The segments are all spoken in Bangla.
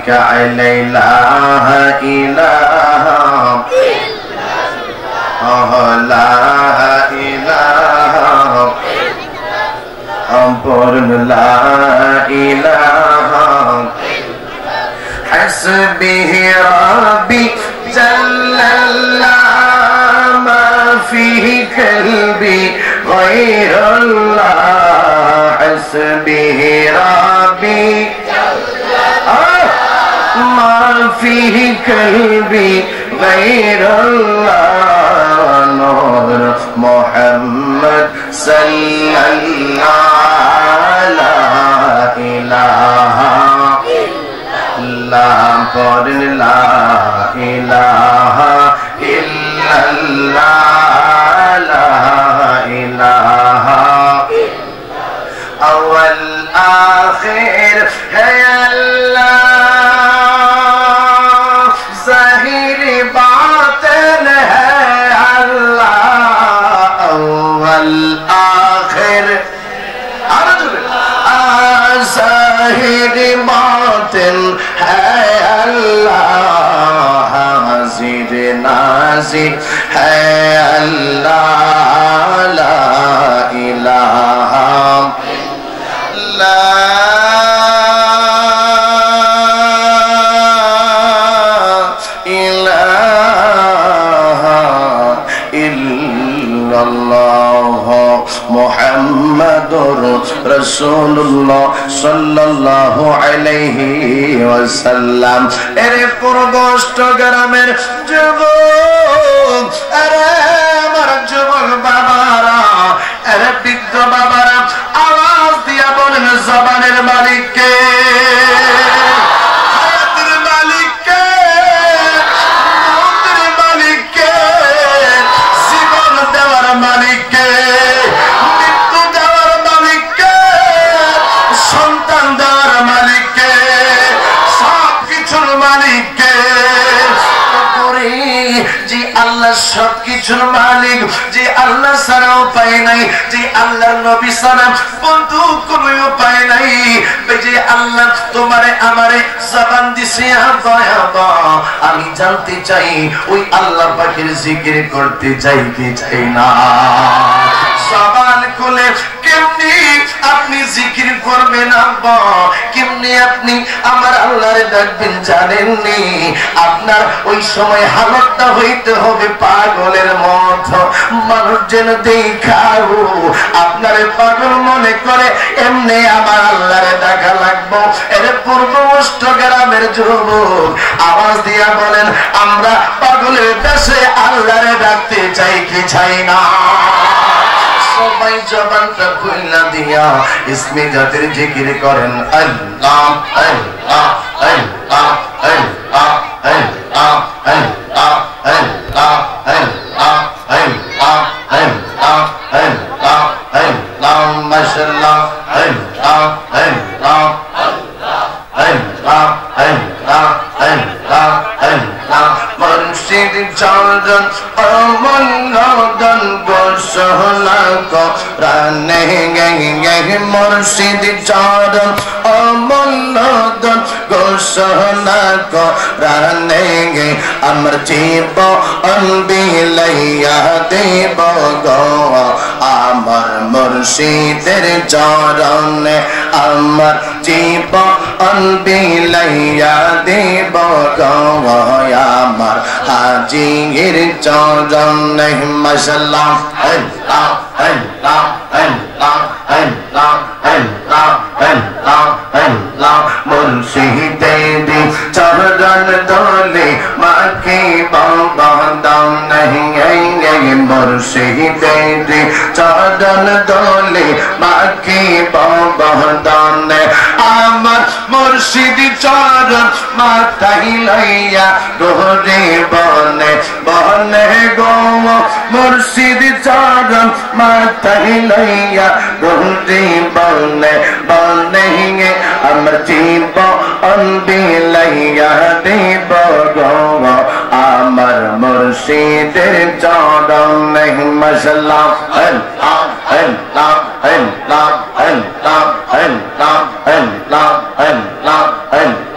কা লা ইলাহা ইল্লাল্লাহ লা ইলাহা পড়ুন লা ইলাহা হাসবিহি রাব্বি জাল্লাল্লাহ মা ফিহি কলবি গায়রুল্লাহ হাসবিহি রাব্বি মা ফিহি কলবি গায়রুল্লাহ নূর মুহাম্মদ সাল্লাল্লাহু লা ইলাহা ইল্লাল্লাহ পড়ুন লা ইলাহা ইল্লাল্লাহ লা ইলাহা আউয়াল আখির হে আল্লাহ জাহির বাতিন হে আল্লাহ আউয়াল আখির জাহির বাতিন হে আল্লাহ হাজির নাজির হে আল্লাহ লা ইলাহা লা ইলাহা ইল্লাল্লাহ মুহাম্মাদুর রাসূলুল্লাহ সাল্লাল্লাহু আলাইহি ওয়াসাল্লাম। এরে পূর্বষ্ট গ্রামের যুবক, আরে আমার যুবক বাবারা, আরে বৃদ্ধ বাবারা, আওয়াজ দিয়া বলেন জবানের মালিক কে? হায়াতের মালিক কে? মৌতের মালিক কে? জীবন দেওয়ার মালিক কে? মৃত্যু দেওয়ার মালিক কে? সন্তান দেওয়ার মালিক কে? সব কিছুর মালিক কে? যে আল্লাহ সব কিছুর মালিক, যে আল্লাহ ছাড়া উপায় নাই, যে আল্লাহর নবী ছাড়া বন্ধু কোনো উপায় নাই, যে আল্লাহ তোমারে আমারে জবান দিছে আমি জানতে চাই ওই আল্লাহ পাকের জিকির করতে চাই কি চাই না? জবান খুলে কেমনি আপনি জিকির করবেন আব্বা, কেমনি আপনি আমার আল্লাহরে ডাকবেন জানেননি? আপনার ওই সময় হালতটা হইতে হবে পাগলের মতো, মানুষ যেন দেখাও আপনারে পাগল মনে করে এমনি আমার আল্লাহরে ডাকা লাগবো। এর পূর্বষ্ট গ্রামের যুবক আওয়াজ দিয়া বলেন আমরা পাগলের দেশে আল্লাহরে ডাকতে চাই কি চাই না? সবাই জবানটা খুইলা দিয়া ইসমে জাতের জিকির করেন আল্লাহ আল্লাহ আল্লাহ আল্লাহ আল্লাহ আল্লাহ আল্লাহ আল্লাহ আল্লাহ আল্লাহ আল্লাহ আল্লাহ মাশাআল্লাহ আল্লাহ আল্লাহ আল্লাহ আল্লাহ আল্লাহ আল্লাহ মুর্শিদ চরণ অমঙ্গল গোসলা কোরআনে গে মুর্শিদ চরণ অমঙ্গল গোসলা কোরআনে গে আমার জীবন বিলাইয়া দেব গো আমার মুর্শিদের চরণে আমার জীবন বিলাইয়া দেব গো আমার হাজির চরণে মাশাআল্লাহ আল্লাহ আল্লাহ আল্লাহ আল্লাহ আল্লাহ আল্লাহ আল্লাহ মুর্শিদের চরণ দোলে মাকে বাবা দাম नहीं মুর্শিদের চরণ দোলে মাকে বাবা দাম আমার মুর্শিদ চরণ মাথায় লইয়া গোরে বনে বনে গো মুর্শিদ চরণ মাথায় লইয়া গোরে বনে বনে আমার জীবন বিলাইয়া দেব গো আমার মুর্শিদের চরণ মাশাআল্লাহ আল্লাহ আল্লাহ আল্লাহ আল্লাহ আল্লাহ আল্লাহ আল্লাহ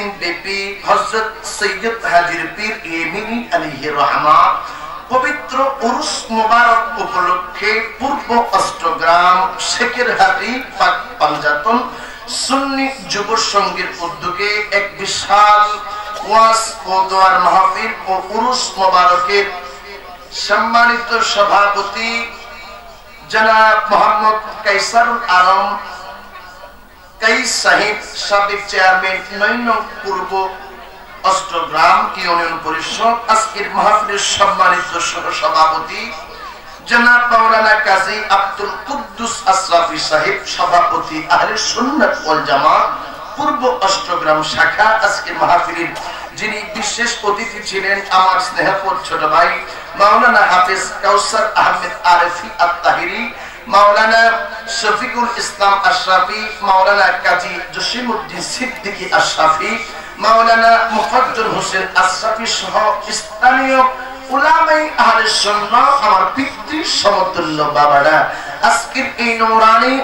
দিন ব্যাপী হযরত সৈয়দ হাজির পীর ইয়েমিনী আলাইহির রহমাত পবিত্র উরুস মুবারক উপলক্ষে পূর্ব অষ্টগ্রাম শেখেরহাটি পাক পাঞ্জাতন সুন্নি যুব সংঘের উদ্যোগে এক বিশাল ওয়াজ ও দোয়ার মাহফিল ও উরুস মুবারকের সম্মানিত সভাপতি জনাব মোহাম্মদ কাইসারুল আলম কাইস সাহেব, সাবেক চেয়ারম্যান ৯ নং পূর্ব অষ্টগ্রাম ইউনিয়ন পরিষদ, আজকের মাহফিলের সম্মানিত সভাপতি জনাব মাওলানা কাজী আব্দুল কুদ্দুস আশরাফি সাহেব, সভাপতি আহলে সুন্নাত ওয়াল জামাত পূর্ব অষ্টগ্রাম শাখা। আজকের মাহফিলের যিনি বিশেষ অতিথি ছিলেন আমার স্নেহপর ছোট ভাই মাওলানা হাফেজ কাউসার আহমেদ আরেফি আত-তাহিরি, মাওলানা শফিকুল ইসলাম আশরাফি, মাওলানা কাজী জসিমউদ্দিন সিদ্দিকী আশরাফি, মাওলানা মুফাজ্জল হোসেন আশরাফি সহ স্থানীয় উলামায়ে আহলে সুন্নাহ, আমার পিতৃ সমতুল্য বাবারা আজকের এই নূরানী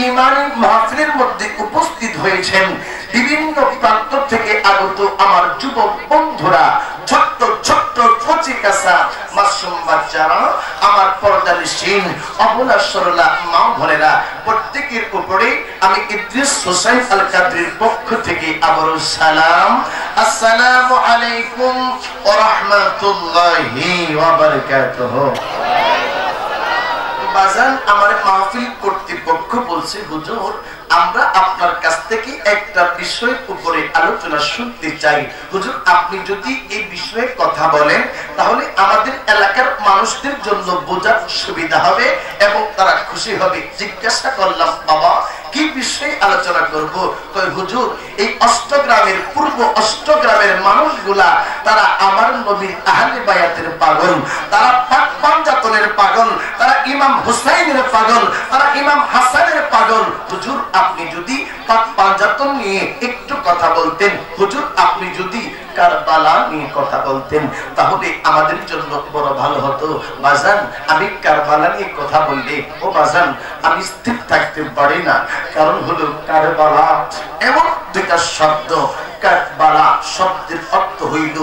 ঈমানী মাহফিলের মধ্যে উপস্থিত হয়েছেন। বিভিন্ন প্রান্ত থেকে আগত আমার যুবক বন্ধুরা, ছোট্ট ছোট্ট কচি কাঁচা মাসুম বাচ্চারা, আমার পর্দানিসীন অবলা সরলা মা বোনেরা, প্রত্যেকের উপরে আমি ইদ্রিস হোসেন আল কাদরির পক্ষ থেকে আবারও সালাম, আসসালামু আলাইকুম ওয়া রাহমাতুল্লাহি ওয়া বারাকাতুহু। বাজান, আমার মাহফিল কর্তৃপক্ষ বলছে হুজুর আমরা আপনার কাছ থেকে একটা বিষয়ের উপরে আলোচনা শুনতে চাই। হুজুর আপনি যদি এই বিষয়ে কথা বলেন তাহলে আমাদের এলাকার মানুষদের জন্য বোঝার সুবিধা হবে এবং তারা খুশি হবে। জিজ্ঞাসা করলাম বাবা কি বিষয়ে আলোচনা করব? কই হুজুর এই অষ্টগ্রামের পূর্ব অষ্টগ্রামের মানুষগুলা তারা আমার নবীর আহলে বায়াতের পাগল, তারা পাক পাঞ্জাতনের পাগল, তারা ইমাম হুসাইনের পাগল, তারা ইমাম হাসানের পাগল। হুজুর আপনি যদি পাক পাঞ্জাতন নিয়ে একটু কথা বলতেন, হুজুর আপনি যদি কারবালা নিয়ে কথা বলতেন তাহলে আমাদের জন্য বড় ভালো হতো। বাজান আমি কারবালা নিয়ে কথা বললে ও বাজান আমি স্থির থাকতে পারি না, কারণ হলো কারবালা এমন দুইটা শব্দ। কারবালা শব্দের অর্থ হইল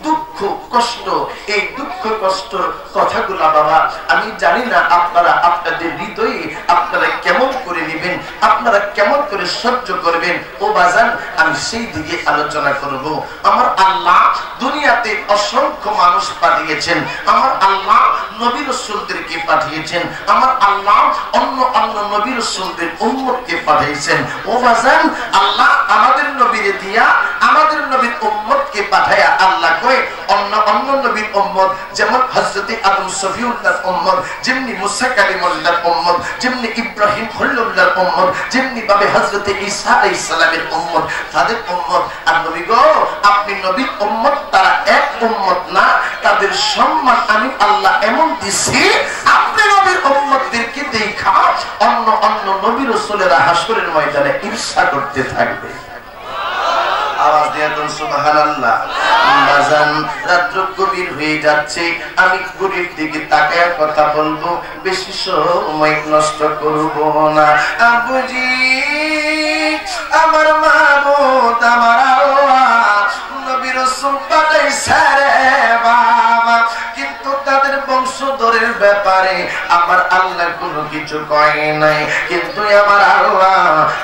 দুঃখ কষ্ট। এই দুঃখ কষ্ট কথাগুলা বাবা আমি জানি না আপনারা আপনাদের হৃদয়ে আপনারা কেমন করে নেবেন, আপনারা কেমন করে সহ্য করবেন। ও বাজান আমি সেই দিকে আলোচনা করব। আমার আল্লাহ দুনিয়াতে অসংখ্য মানুষ পাঠিয়েছেন, আমার আল্লাহ নবী রাসূলদেরকে পাঠিয়েছেন, আমার আল্লাহ অন্য অন্য নবী রাসূলদের উম্মতকে পাঠিয়েছেন। ও বাজান আল্লাহ আমাদের নবীরে দিয়া আমাদের নবীর উম্মতকে পাঠায়া আল্লাহ কয় অন্য অন্য নবীর উম্মত যেমন হযরত আদম সফিউল্লাহর উম্মত, যেমনি মুসা কালিমুল্লাহর উম্মত, যেমনি ইব্রাহিম খলিলুল্লাহর উম্মত, যেমনি ভাবে হযরত ঈসা আলাইহিস সালামের উম্মত, তাদের উম্মত। আর নবী গো আপনি নবীর উম্মত, তারা এক উম্মত না, তাদের সম্মান আমি আল্লাহ এমন দিছি আপনি নবীর উম্মতদেরকে দেখা অন্য অন্য নবী রাসূলেরা হাসরের ময়দানে ঈর্ষা করতে থাকবে। আওয়াজ দিয়ে বলুন সুবহানাল্লাহ। বাজান রাত গভীর হয়ে যাচ্ছে, আমি ঘড়ির দিকে তাকায় কথা বলবো, বেশি সময় নষ্ট করব না। আবুজি আমার মাবুদ আমার আল্লাহ নবী রাসূল পাঠাইছে রে বাবা, কিন্তু তাদের বংশধরের ব্যাপারে আমার আল্লাহ কোনো কিছু কয় নাই। কিন্তু আমার আল্লাহ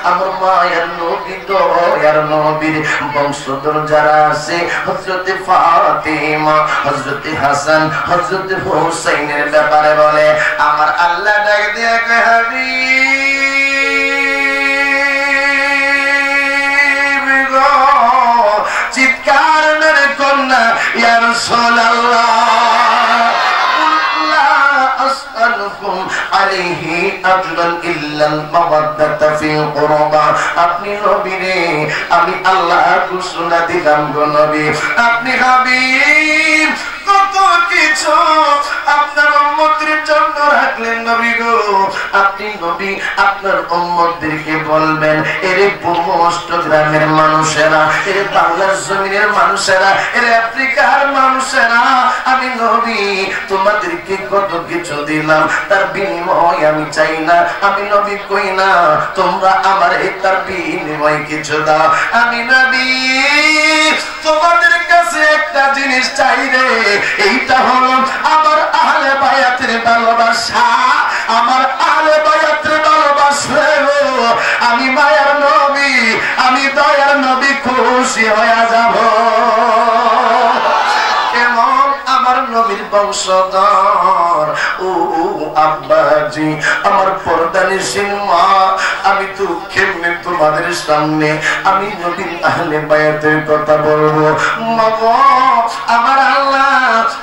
আমার মায়ের নবী দয়ার নবীর বংশধর যারা আছে হযরত ফাতিমা, হযরত হাসান, হযরত হুসাইনের ব্যাপারে বলে আমার আল্লাহ ডাক দিয়ে কয় হাবিব গো চিৎকার মেরে কন্যা ইয়া রাসূলুল্লাহ আপনি নবীরে আমি আল্লাহ ঘোষণা দিলাম গো নবী আপনি হাবিব কত কিছু আপনার উম্মতের জন্য রাখলেন নবী গো। আপনি নবী আপনার উম্মতদেরকে বলবেন, এরে সমস্ত গ্রামের মানুষেরা, এরে বাংলার জমিনের মানুষেরা, এরে আফ্রিকার মানুষেরা, আমি নবী তোমাদেরকে কত কিছু দিলাম, তার বিনিময় আমি চাই না। আমি নবী কই না তোমরা আমার তার বিনিময় কিছু দাও। আমি নবী তোমাদের কাছে একটা জিনিস চাই রে, এইটা হলো আমার আহলে বায়াতের ভালোবাসা। আমার আহলে বায়াতের ভালোবাসা আমি মায়ার নবী, আমি দয়ার নবী খুশি হয়ে যাব। কেমন আমার নবীর বংশধর ও আব্বাজি, আমার পর্দানিশীল মা, আমি তো কেমনে তোমাদের সামনে আমি নবীর আহলে বায়াতের কথা বলবো। মা গো, আমার আল্লাহ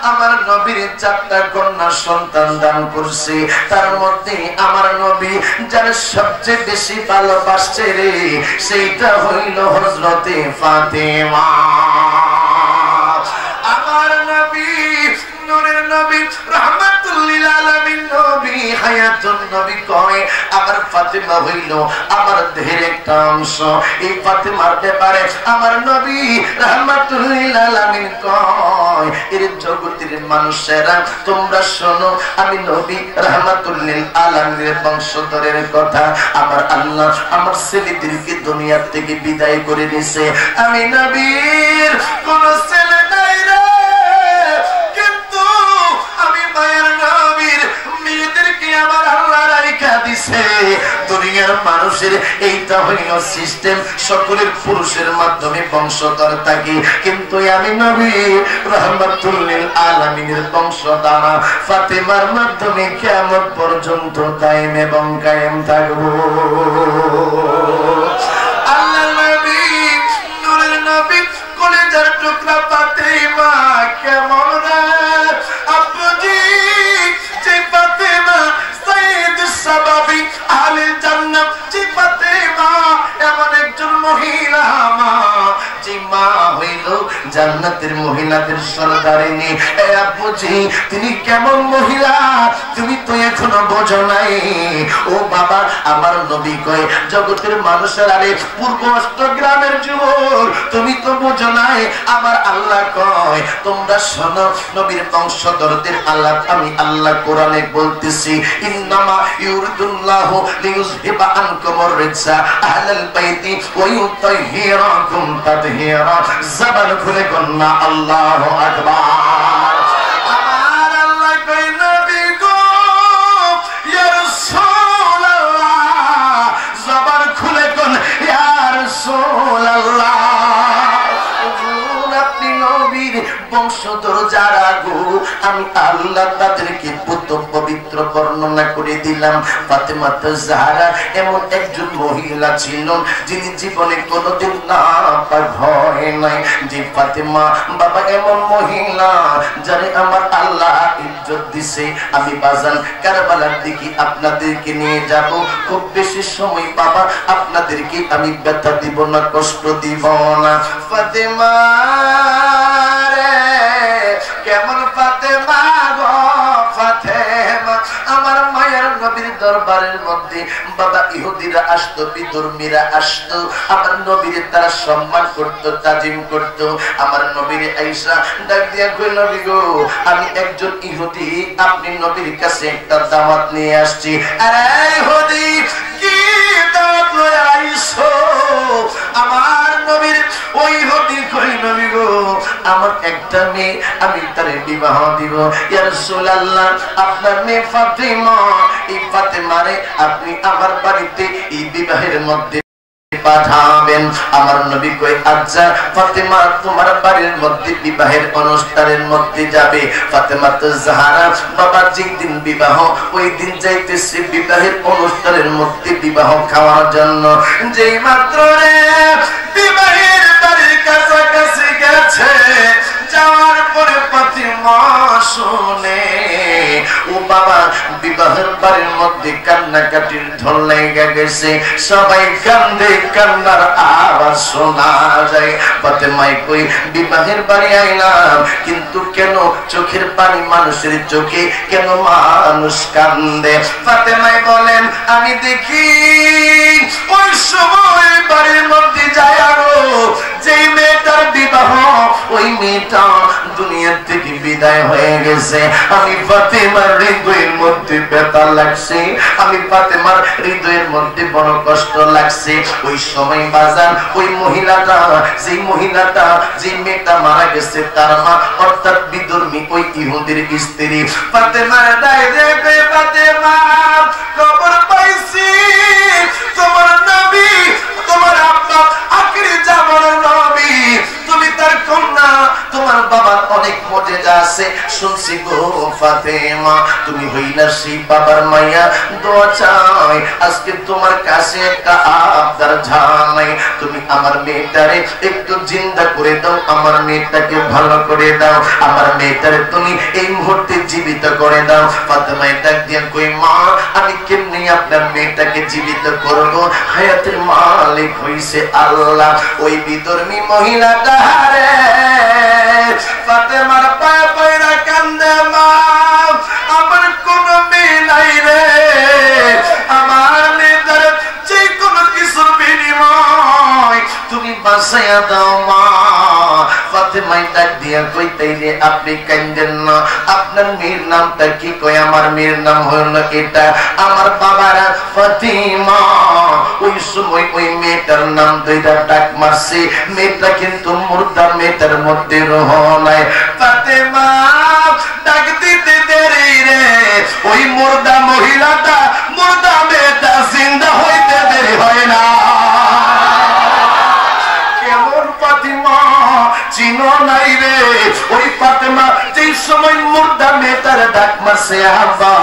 আমার নবীর 4টা কন্যা সন্তান দান করছে, তার মধ্যে আমার নবী যার সবচেয়ে বেশি ভালোবাসছে রে, সেইটা হইল হযরতে ফাতেমা। আমার নবী নূরের নবী রাহমাতুল লিল আলামিন নবী হায়াতুন নবী কয় আমার ফাতেমা হইল আমার দেহের একটা অংশ। এই ফাতেমার ব্যাপারে আমার নবী রাহমাতুল লিল আলামিন কয়, এর জগতের মানুষেরা তোমরা শোনো, আমি নবী রাহমাতুল লিল আলামিনের বংশধরের কথা। আমার আল্লাহ আমার ছেলেদেরকে দুনিয়া থেকে বিদায় করে দিয়েছে, আমি নবীর কোন ছেলে নাই রে, কিন্তু আমি মায়ের নবীর মেয়েদেরকে আমার আল্লাহ রাইখা দিছে। দুনিয়ার মানুষের এইটা হইল সিস্টেম, সকলের পুরুষের মাধ্যমে বংশধর থাকে, কিন্তু আমি নবী রাহমাতুল লিল আলামিনের বংশধর ফাতেমার মাধ্যমে কিয়ামত পর্যন্ত কায়েম এবং কায়েম থাকবো। আল্লাহর নবী নূরের নবী কলিজার টুকরা ফাতেমা কেমন রে আপুজি, যে ফাতেমা সাইয়্যিদুস সাবাবি আহলে জান্নাত, যে ফাতেমা এমন একজন মহিলা মা, যে মা হইল জান্নাতের মহিলাদের সরদারিনী। এ আপুজি তিনি কেমন মহিলা তুমি তো এখনো বোঝো নাই। ও বাবা, আমার নবী কয় জগতের মানুষের আরে পূর্ব অষ্টগ্রামের যুবক তুমি তো বোঝো নাই। আমার আল্লাহ কয় তোমরা শোনো, নবীর বংশধরদের আল্লাহ আমি আল্লাহ কোরআনে বলতেছি, ইন্নামা ইউরিদুল্লাহু লিইউযহিবা আনকুমুর রিজসা আহলাল বাইতি ওয়া ইউতাহহিরাকুম তাতহীরা। জবান খুলে কন্না আল্লাহু আকবার। আমার আল্লাহ কয় নবী গো ইয়া রাসূলুল্লাহ, জবান খুলে কোন ইয়া রাসূলুল্লাহ। আপনি নবীর বংশধর যারা গো, আমি আল্লাহ তাদেরকে পবিত্র বর্ণনা করে দিলাম। ফাতেমা জাহরা এমন একজন মহিলা ছিল যিনি জীবনে কোনোদিন নাপাক হয় নাই। যে ফাতেমা বাবা এমন মহিলা যারে আমার আল্লাহ ইজ্জত দিছে। আমি বাজান কারবালার দিকে আপনাদেরকে নিয়ে যাব, খুব বেশি সময় বাবা আপনাদেরকে আমি ব্যথা দিব না, কষ্ট দিব না। ফাতেমা কেমন ফাতেমা গো ফাতেমা, আমার মায়ের নবীর দরবারের মধ্যে বাবা ইহুদিরা আসতো, বিধর্মীরা আসতো, আমার নবীর তারা সম্মান করতো, তাজিম করতো। আমার নবীর আয়েশা ডাক দিয়া কইল, নবী গো আমি একজন ইহুদি, আপনি নবীর কাছে একটা দাওয়াত নিয়ে আসছি। আরে ইহুদি কি দাওয়াত লয়ে আইছো? আমার নবীর ওই ইহুদি কই, নবী গো আমার একটা মেয়ে, আমি তারে বিবাহ দিব। ইয়া রাসূলুল্লাহ আপনার মেয়ে ফাতেমা, এই ফাতেমারে আপনি আমার বাড়িতে এই বিবাহের মধ্যে পাঠাবেন। আমার নবী কই আচ্ছা ফাতেমা তোমার বাড়ির মধ্যে বিবাহের অনুষ্ঠানের মধ্যে যাবে। ফাতেমা জাহরা বাবা যেদিন বিবাহ ওই দিন যাইতেছে বিবাহের অনুষ্ঠানের মধ্যে বিবাহ খাওয়ার জন্য। যেই মাত্র রে বিবাহের বাড়ির কাছাকাছি গেছে, যাওয়ার পরে ফাতেমা শুনে ও বাবা বিবাহের বাড়ির মধ্যে কান্নাকাটির ঢল লেগে গেছে, সবাই কান্দে, কান্নার আওয়াজ শোনা যায়। ফাতেমাই কই বিবাহের বাড়ি আইলাম, কিন্তু কেন চোখের পানি মানুষের চোখে, কেন মানুষ কান্দে? ফাতেমাই বলেন আমি দেখি ওই সময় বাড়ির মধ্যে যায় আরো যেই মেয়েটার বিবাহ, ওই মেয়েটা দুনিয়ার থেকে বিদায় হয়ে গেছে। আমি ফাতেমার হৃদয়ের মধ্যে ব্যথা লাগছে, আমি ফাতেমার হৃদয়ের মধ্যে বড় কষ্ট লাগছে। ওই সময় বাজান ওই মহিলাটা, যেই মহিলাটা, যে মেয়েটা মারা গেছে তার মা অর্থাৎ বিধর্মী ওই ইহুদির স্ত্রী ফাতেমার ডাইরে, ফাতেমা খবর পাইছি তোমার নবী, তোমার আব্বা আখিরি জামানার নবী, তুমি তার কন্যা, তোমার বাবার অনেক মর্যাদা আছে শুনছি গো ফাতেমা, তুমি হইলা সেই বাবার মাইয়া, দোয়া চাই আজকে তোমার কাছে একটা আবদার জানাই, তুমি আমার মেয়েটারে একটু জিন্দা করে দাও, আমার মেয়েটাকে ভালো করে দাও, আমার মেয়েটারে তুমি এই মুহূর্তে জীবিত করে দাও। ফাতেমা ডাক দিয়া কই মা আমি কেমনি আপনার মেয়েটাকে জীবিত করব? হায়াতের মালিক হইছে আল্লাহ। ওই বিধর্মী মহিলাটা রে ফাতেমার পায়ে পয়রা কান্দে, মা আমার কোন মেয়ে নাই রে, আমার মেয়েটার যে কোনো কিছুর বিনিময় তুমি বাঁচাইয়া দাও মা। ফাতেমাই ডাক দিয়া কই তাইলে আপনি কান্দেন না, আপনার মেয়ের নামটা কি? কই আমার মেয়ের নাম হলো এটা। আমার বাবারা ফাতিমা ওই সময় ওই মেয়েটার নাম দুইটা ডাক মারছে, মেয়েটা কিন্তু মুর্দা, মেয়েটার মধ্যে রহ নাই। ফাতেমা ডাক দিতে দেরি রে, ওই মুর্দা মহিলাটা, মুর্দা মেয়েটা জিন্দা হইতে দেরি হয় না। কেমন ফাতিমা চিনো নাই রে? ওই ফাতেমা যেই সময় মুর্দা মেয়েটার ডাক মারছে আব্বা,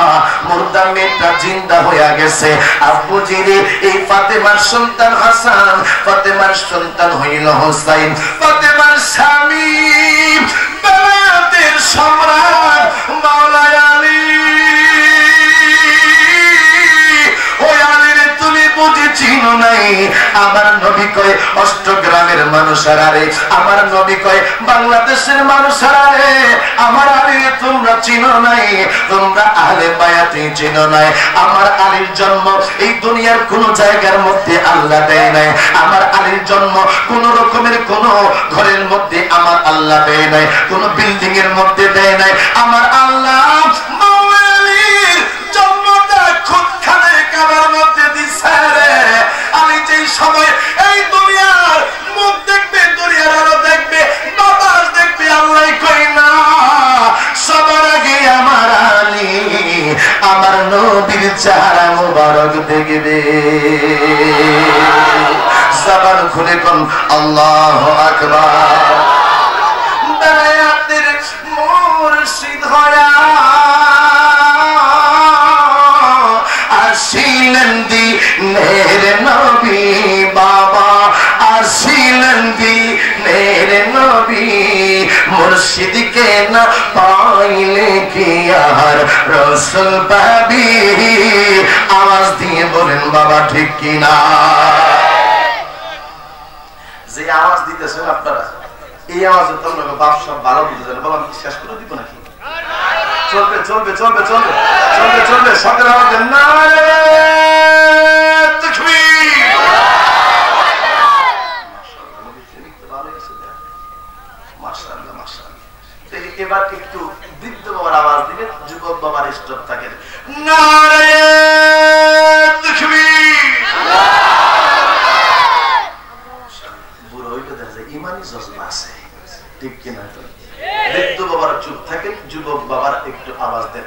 মুর্দা মেয়েটা জিন্দা হইয়া গেছে। আব্বু জিরে এই ফাতেমার সন্তান হাসান, ফাতেমার সন্তান হইল হোসাইন, ফাতেমার স্বামী বেলায়েতের সম্রাট মাওলানা আলী। ওই আলীরে তুমি বুঝি চিনো নাই? আমার নবী কয় অষ্টগ্রামের মানুষেরা রে, আমার নবী কয় বাংলাদেশের মানুষেরা রে, আমার আলীরে তোমরা চিনো নাই, তোমরা আহলে বায়াতে চিনো নাই। আমার আলীর জন্ম এই দুনিয়ার কোন জায়গার মধ্যে আল্লাহ দেয় নাই, আমার আলীর জন্ম কোন রকমের কোন ঘরের মধ্যে আমার আল্লাহ দেয় নাই, কোন বিল্ডিং এর মধ্যে দেয় নাই। আমার আল্লাহ মাওলালির জন্মটা খুদখানে কাবার মধ্যে দিছে রে। আমি যেই সময় এই দুনিয়ার মুখ দেখবে, দুনিয়ার আলো দেখবে, বাতাস দেখবে, আল্লাহ কই না সবার আগে আমার আলী আমার নবীর চেহারা মুবারক দেখবে। জবান খুলে কোন আল্লাহু আকবার। বেলায়েতের মুর্শিদ হয়া আসিলেন দিনের নবী বাবা, আসিলেন দিনের নবী, মুর্শিদকে না পাইলে কি আর রাসূল পাবি? আওয়াজ দিয়ে বলেন বাবা ঠিক কিনা? যে আওয়াজ দিতেছেন আপনারা, এই আওয়াজে তোমরা বাপ সব ভালো বুঝতে বাবা আমি শেষ করে দিব নাকি? চলবে চলবে চলবে চলবে চলবে চলবে সকল আওয়াজে নারে তাকবীর। মাশাআল্লাহ মাশাআল্লাহ। এবার একটু বৃদ্ধ বাবার আওয়াজ দিবে, যুবক বাবার স্টপ থাকে নারে তাকবীর। বুড়ো হইলে দেখা যায় ইমানি জজবা আছে, ঠিক কিনা? বৃদ্ধ বাবার চুপ থাকেন, যুবক বাবার একটু আওয়াজ দেন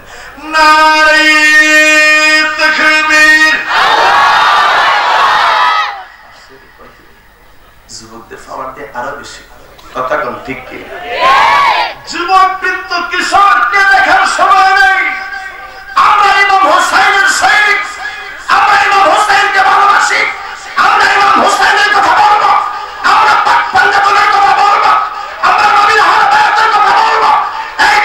নারে তাকবীর। যুবকদের পাওয়ার দিয়ে আরো বেশি কথা কোন ঠিক কি? যুবক বৃদ্ধ কিশোরকে দেখার সময় নেই। আমরা ইমাম হোসেনের সৈনিক, আমরা ইমাম হোসেনকে ভালোবাসি, আমরা ইমাম হোসেনের কথা বলবো, আমরা পাক পাঞ্জাবের কথা বলবো, আমরা নবীর আহলে বায়াতের কথা বলবো। এই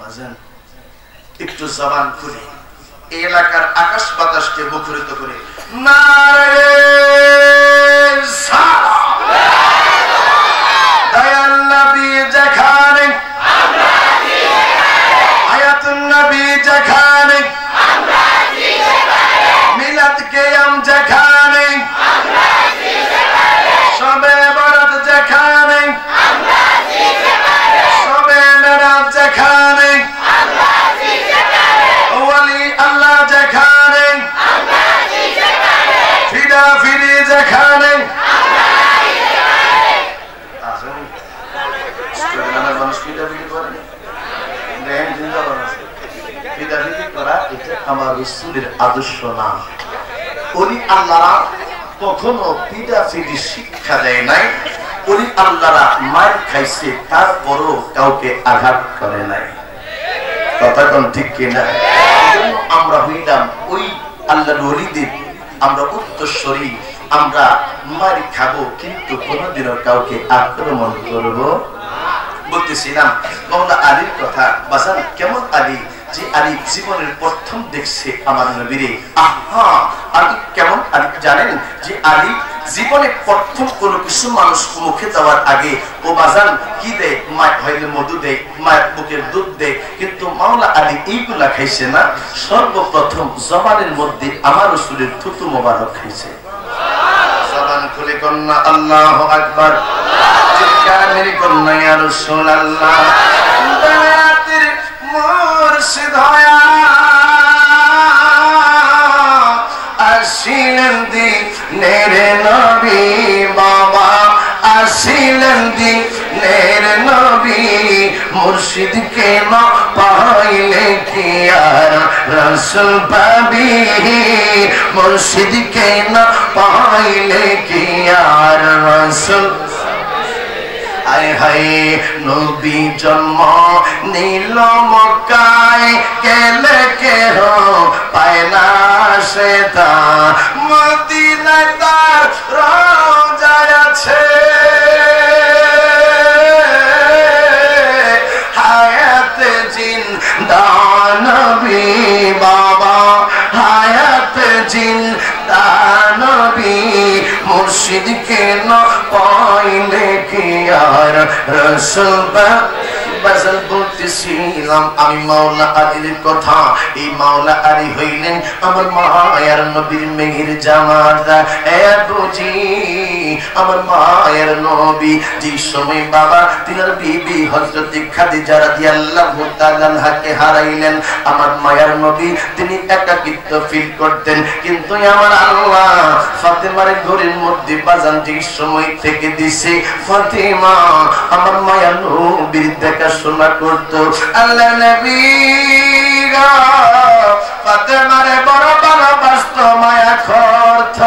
বাজান একটু জবান খুলে এলাকার আকাশ বাতাসকে মুখরিত করে নারে দয়াল নবী যেখানে আয়াতুন নবী যেখানে মিলাদ কিয়াম যেখানে সবে বরাত যেখানে সবে মেরাজ যেখানে ওয়ালি আল্লাহ যেখানে ফিদা ফিরি যেখানে মানুষ ফিদা ফিরি করে আমার রাসূলের আদর্শ না। উনি আল্লাহরা কখনো পিডাফিডি শিক্ষা দেয় নাই, উনি আল্লাহরা মার খাইছে তারপরও কাউকে আঘাত করে নাই। কথা কোন ঠিক কিনা? আমরা হইলাম ওই আল্লাহর ওলিদের আমরা উত্তরসূরি, আমরা মার খাবো কিন্তু কোনোদিনও কাউকে আক্রমণ করবো। বলতেছিলাম মাওলা আলীর কথা। বাজান কেমন আলী? যে আলী জীবনের প্রথম দেখছে আমার নবীরে। আহা, আলী কেমন আলী জানেন? যে আলী জীবনে প্রথম কোনো কিছু মানুষ মুখে দেওয়ার আগে ও বাজান কি দেয়? মায়ের হইলে মধু দেয়, মায়ের বুকের দুধ দেয়, কিন্তু মাওলা আলী এইগুলা খাইছে না। সর্বপ্রথম জবানের মধ্যে আমার রাসূলের থুতু মোবারক খাইছে। জবান খুলে কন্যা আল্লাহু আকবার, চিৎকার মেরে কন্যা ইয়া রাসূলুল্লাহ। দয়াতের মুর্শিদ হয়া আসিলেন দিনের নবী বাবা, আসিলেন দিনের নবী। মুর্শিদকে না পাইলে কি আর রাসূল পাবি, মুর্শিদকে না পাইলে কি আর রাসূল। আয় হায় নবী জন্ম নিল মক্কায়, গেলে কেহ পায় না সে তা মদিনায় তার রওজা আছে। হায়াতে জিন্দা নবী বাবা, হায়াতে জিন্দা নবী। মুর্শিদকে না পাইলে কি আর রাসূল। বাজার বলতেছিলাম আমি মাওলা আলীর কথা। এই মাওলা আলী হইলেন আমার মায়ের নবীর মেয়ের জামাতা। এ বুঝি আমার মায়ের নবী যে সময় বাবা তিনার বিবি হযরত খাদিজা রাদিয়াল্লাহু তাআলা আনহাকে হারাইলেন, আমার মায়ের নবী তিনি একাকিত্ব ফিল করতেন। কিন্তু আমার আল্লাহ ফাতেমার ঘরের মধ্যে বাজান যে সময় থেকে দিছে, ফাতেমা আমার মায়ের নবীর দেখা শোনা করতো। আল্লাহ নবী ফাতেমারে বড় ভালোবাসত, মায়া করত।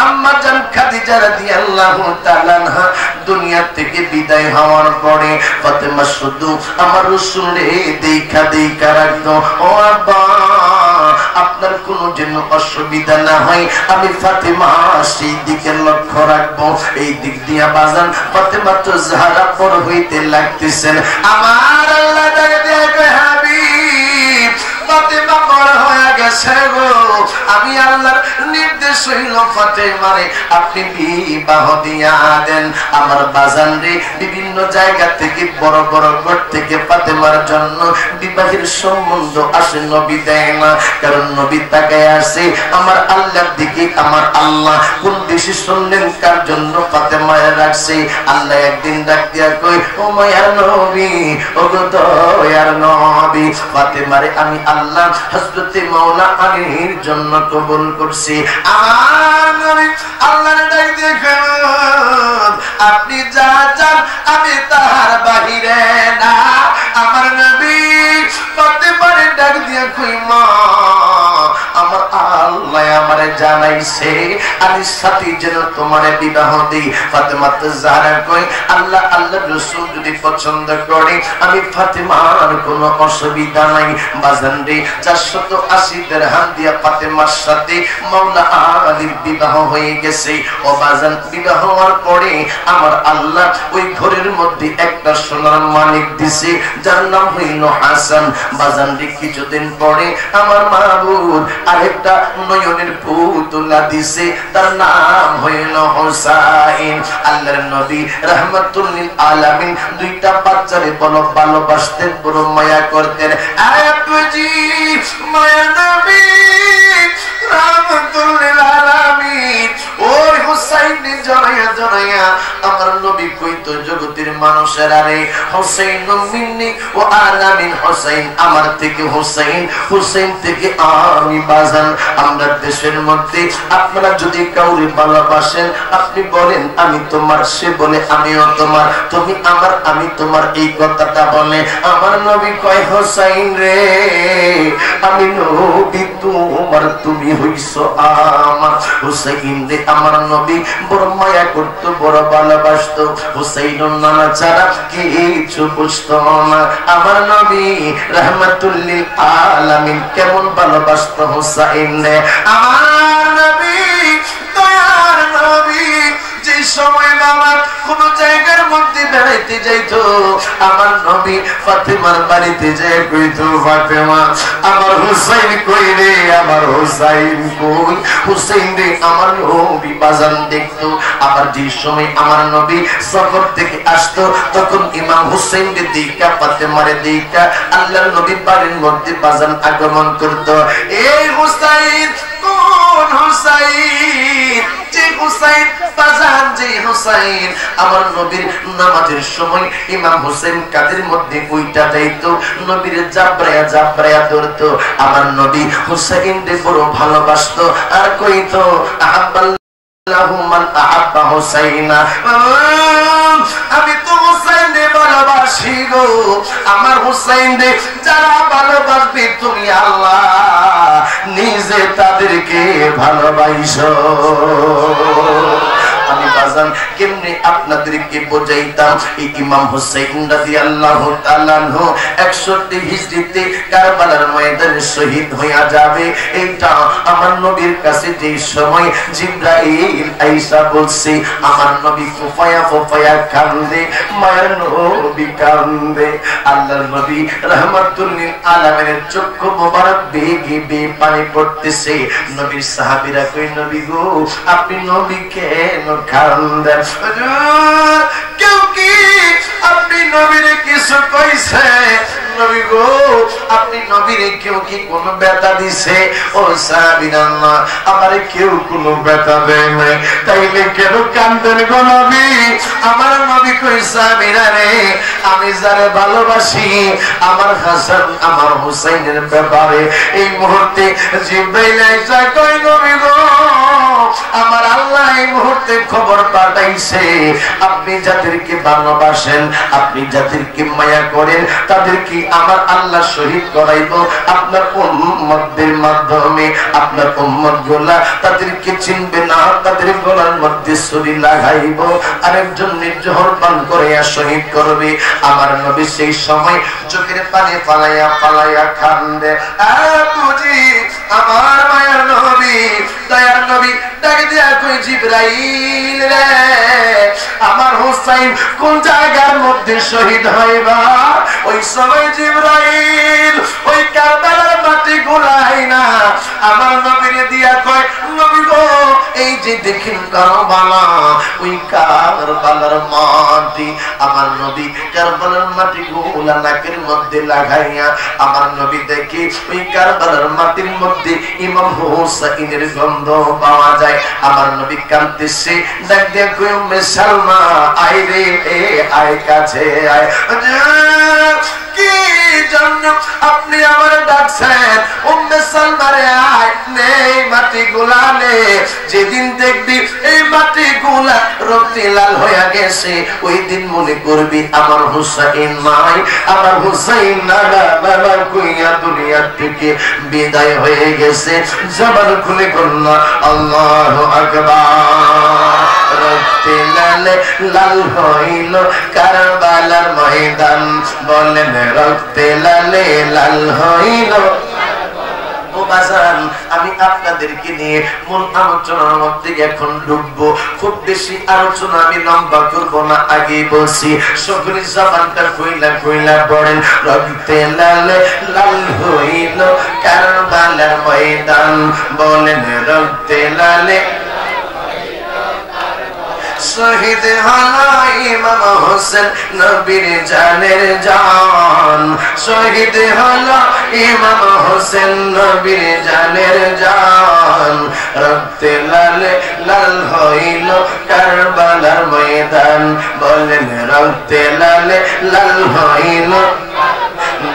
আম্মা জান খাদিজা রাদিয়াল্লাহু তাআলা আনহা দুনিয়া থেকে বিদায় হওয়ার পরে ফাতেমা শুধু আমার রাসূলকে দেখা দেখা রাখতো। ও আব্বা, আপনার কোনো যেন অসুবিধা না হয় আমি ফাতেমা সেই দিকে লক্ষ্য রাখবো। এই দিক দিয়া বাজান ফাতেমা তো যারা পর হইতে লাগতেছেন। আমার আল্লাহ দেখে হাবিব ফাতেমা বড় হয়ে গেছে গো। আমি আল্লাহর নির্দেশ হইল ফাতেমারে আপনি বিবাহ দিয়া দেন। আমার বাজান রে বিভিন্ন জায়গা থেকে বড় বড় ঘর থেকে ফাতেমার জন্য বিবাহের সম্বন্ধ আসে, নবী দেয় না। কারণ নবী তাকায় আসে আমার আল্লাহর দিকে। আমার আল্লাহ কোন দেশে শুনলেন কার জন্য ফাতেমায় রাখছে। আল্লাহ একদিন ডাক দিয়া কই, ও মায়ার নবী, ও গো দয়ার নবী, ফাতেমারে আমি আল্লাহ হযরতে মাওলা আলীর জন্য কবুল করছি। আমার নবী আল্লাহর ডাক দিয়ে আপনি যা চান আমি তার বাহিরে না। আমার নবী ফাতেমারে ডাক দিয়ে কই, মা আমার আল্লাহ আমারে জানাইছে আলীর সাথে যেন তোমার বিবাহ দিই। ফাতেমা জাহরা কই আল্লাহ আল্লাহর রাসূল যদি পছন্দ করে আমি ফাতেমার কোনো অসুবিধা নাই। বাজান রে 480 দিরহাম দিয়া ফাতেমার সাথে মাওলা আলীর বিবাহ হয়ে গেছে। ও বাজান বিবাহ হওয়ার পরে আমার আল্লাহ ওই ঘরের মধ্যে একটা সোনার মানিক দিছে যার নাম হইল হাসান। বাজান রে কিছুদিন পরে আমার মাহবুব আরেকটা নয়নের পুতুলা দিছে তার নাম হইল হোসাইন। আল্লাহর নবী রাহমাতুল লিল আলামিন দুইটা বাচ্চারে বড় ভালোবাসতেন, বড় মায়া করতেন। আয়াতুজি মায়া নবী রাহমাতুল লিল আলামিন ওই হোসাইন জড়াইয়া জড়াইয়া আমার নবী কইতো জগতের মানুষের আরে হোসেন মিন্নি ও আলামিন হোসেন আমার থেকে হোসেন, হোসেন থেকে আমি। বাজান আমরা দেশের মধ্যে আপনারা যদি কাউরে ভালোবাসেন আপনি বলেন আমি তোমার, সে বলে আমিও তোমার, তুমি আমার আমি তোমার, এই কথাটা বলে আমার নবী কয় হোসেন রে আমি নবী তোমার, তুমি হইছো আমার। হোসেন রে আমার নবী বড় মায়া করতো, বড় ভালোবাসতো। হোসেন নানা ছাড়া কিছু বুঝতো না। আমার নবী রাহমাতুল লিল আলামিন কেমন ভালোবাসতো হোসেন রে। আমার নবী দয়ার নবী যে সময় বাবা কোন জায়গার মধ্যে বেড়াইতে যাইতো আমার নবী ফাতেমার বাড়িতে যেয়ে কইতো ফাতেমা আমার হোসেন কই রে, আমার হোসেন কই, হোসেন রে আমার নবী বাজান দেখতো। আবার যে সময় আমার নবী সফর থেকে আসতো তখন ইমাম হোসেন রে দেখা ফাতেমারে দেখা আল্লাহর নবী বাড়ির মধ্যে বাজান আগমন করতো। এই হোসেন কোন হোসেন? যে হোসেন বাজান, যে হোসেন আমার নবীর নামাজের সময় ইমাম হোসেন কাদের মধ্যে উইটা যাইতো, নবীর জাবরায়া জাবরায়া ধরতো। আমার নবী হোসেন রে বড় ভালোবাসতো আর কইতো আহাব্বাল্লাহু মান আহাব্বা হোসাইনা, আমি তো হোসেন রে ভালোবাসি গো। আমার হোসেন রে যারা ভালোবাসবে তুমি আল্লাহ নিজে তাদেরকে ভালোবাসো। আমি বাজান কেমনে আপনাদেরকে বোঝাইতাম। এই ইমাম হোসেন রাদিয়াল্লাহু তাআলা আনহু 61 হিজরিতে কারবালার ময়দানে শহীদ হইয়া যাবে। এইটা আমার নবীর কাছে যে সময় জিবরাইল আইসা বলছে আমার নবী ফুফায়া ফুফায়া কান্দে, মায়ের নবী কান্দে। আল্লাহর নবী রাহমাতুল লিল আলামিনের চক্ষু মোবারক বেগে বেয়ে পানি পড়তেছে। নবীর সাহাবীরা কই নবী গো আপনি নবী কেন কান্দেন? কেউ কি আপনি নবীরে কিছু কইছে? নবী গো আপনি নবীরে কেউ কি কোন ব্যথা দিছে? ও সাহাবীরা না আমারে কেউ কোন ব্যথা দেয় নাই, তাইলে কেন কান্দেন গো নবী? আমার নবী কই সাহাবীরা রে আমি যারে ভালোবাসি আমার হাসান আমার হোসেনের ব্যাপারে এই মুহূর্তে জিবরাইল আইসা কই নবী গো আমার আল্লাহ এই মুহূর্তে খবর পাঠাইছে আপনি যাদেরকে ভালোবাসেন, আপনি যাদেরকে মায়া করেন তাদেরকে আমার আল্লাহ শহীদ করাইব আপনার উম্মতদের মাধ্যমে। আপনার উম্মত গুলা তাদেরকে চিনবে না, তাদের গলার মধ্যে ছুরি লাগাইব, আরেকজন নির্জহর পান করে শহীদ করবে। আমার নবী সেই সময় চোখের পানি পালাইয়া পালাইয়া কান্দে। বুঝি আমার মায়ের নবী দয়ার নবী ডাকে দিয়া কই জিবরাইল রে আমার হোসেন কোন জায়গার মধ্যে শহীদ হইবা? ওই সময় জিবরাইল ওই কারবালার মাটি গোলাই না আমার নবীরে দিয়া কয় নবী গো এই যে দেখেন কারবালা ওই কারবালার মাটি আমার নবী কারবালার মাটি গোলা নাকের মধ্যে লাগাইয়া আমার নবী দেখে ওই কারবালার মাটির মধ্যে ইমাম হোসেনের গন্ধ পাওয়া যায়। আমার নবী কাঁদতেছে, ডাক দিয়া কই উম্মে সালমা আয় রে আয় কাছে আয়। কি জন্য আপনি আমার ডাকছেন? উম্মে সালমা রে আয় নে মাটি গুলা নে, যেদিন দেখবি এই মাটি গুলা রক্তে লাল হয়ে গেছে ওই দিন মনে করবি আমার হুসাইন নাই, আমার হুসাইন না বাবা কারবালা কইয়া দুনিয়া থেকে বিদায় হয়ে গেছে। জবান খুলে কন্যা আল্লাহু আকবার। রক্তে লালে লাল হইল কারবালার ময়দান, বলেন রক্তে লালে লাল হইল। আমি আপনাদেরকে নিয়ে মূল আলোচনার মধ্যে এখন ঢুকবো। খুব বেশি আলোচনা আমি লম্বা করবো না, আগে বলছি সকলে জবানটা কইলা কইলা পড়েন। রক্তে লালে লাল হইল কারবালার ময়দান, বলেন রক্তে লালে। শহীদ হলো ইমাম হোসেন নবীর জানের জান, শহীদ হলো ইমাম হোসেন নবীর জানের জান। রক্তে লালে লাল হইল কারবালার ময়দান, বলেন রক্তে লালে লাল হইল।